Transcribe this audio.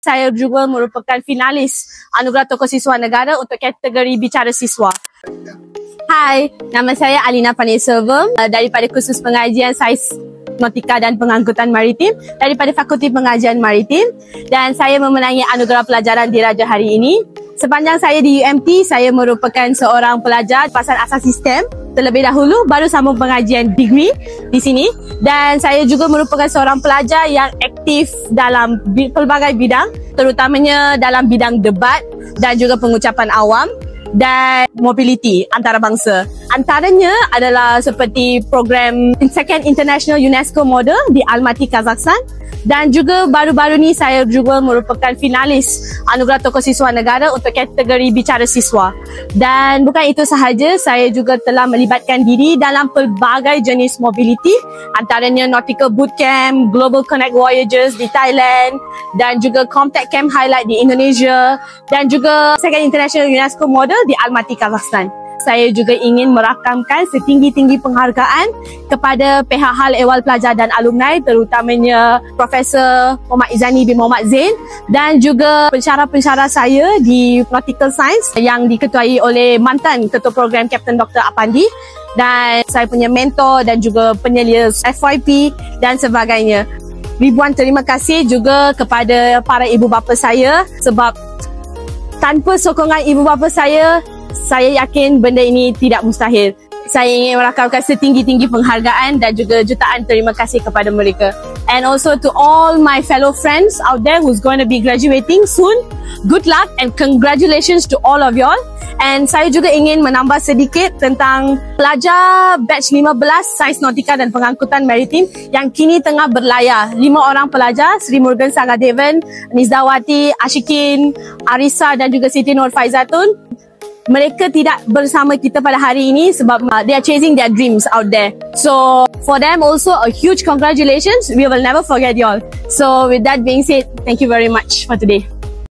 Saya juga merupakan finalis Anugerah Tokoh Siswa Negara untuk kategori Bicara Siswa. Hai, nama saya Alina Paneselvam daripada kursus pengajian Saiz Nautika dan Pengangkutan Maritim daripada Fakulti Pengajian Maritim, dan saya memenangi anugerah pelajaran diraja hari ini. Sepanjang saya di UMT, saya merupakan seorang pelajar pasal asas sistem terlebih dahulu, baru sambung pengajian degree di sini, dan saya juga merupakan seorang pelajar yang aktif dalam pelbagai bidang, terutamanya dalam bidang debat dan juga pengucapan awam dan mobility antarabangsa. Antaranya adalah seperti program Second International UNESCO Model di Almaty, Kazakhstan, dan juga baru-baru ni saya juga merupakan finalis Anugerah Tokoh Siswa Negara untuk kategori Bicara Siswa. Dan bukan itu sahaja, saya juga telah melibatkan diri dalam pelbagai jenis mobility, antaranya Nautical Bootcamp, Global Connect Voyages di Thailand, dan juga Comtech Camp Highlight di Indonesia, dan juga Second International UNESCO Model di Almaty, Kazakhstan. Saya juga ingin merakamkan setinggi-tinggi penghargaan kepada pihak hal ehwal pelajar dan alumni, terutamanya Profesor Muhammad Izani bin Muhammad Zain, dan juga pensyarah-pensyarah saya di Nautical Science yang diketuai oleh mantan Ketua Program Kapten Dr. Apandi, dan saya punya mentor dan juga penyelia FYP dan sebagainya. Ribuan terima kasih juga kepada para ibu bapa saya, sebab tanpa sokongan ibu bapa saya yakin benda ini tidak mustahil. Saya ingin merakamkan setinggi-tinggi penghargaan dan juga jutaan terima kasih kepada mereka. And also to all my fellow friends out there who's going to be graduating soon, good luck and congratulations to all of y'all. And saya juga ingin menambah sedikit tentang pelajar batch 15 Saiz Nautika dan Pengangkutan Maritim yang kini tengah berlayar. 5 orang pelajar, Sri Murugan Sagadevan, Nizawati, Ashikin, Arisa dan juga Siti Nur Faizatun. Mereka tidak bersama kita pada hari ini sebab they are chasing their dreams out there. So for them also a huge congratulations. We will never forget y'all. So with that being said, thank you very much for today.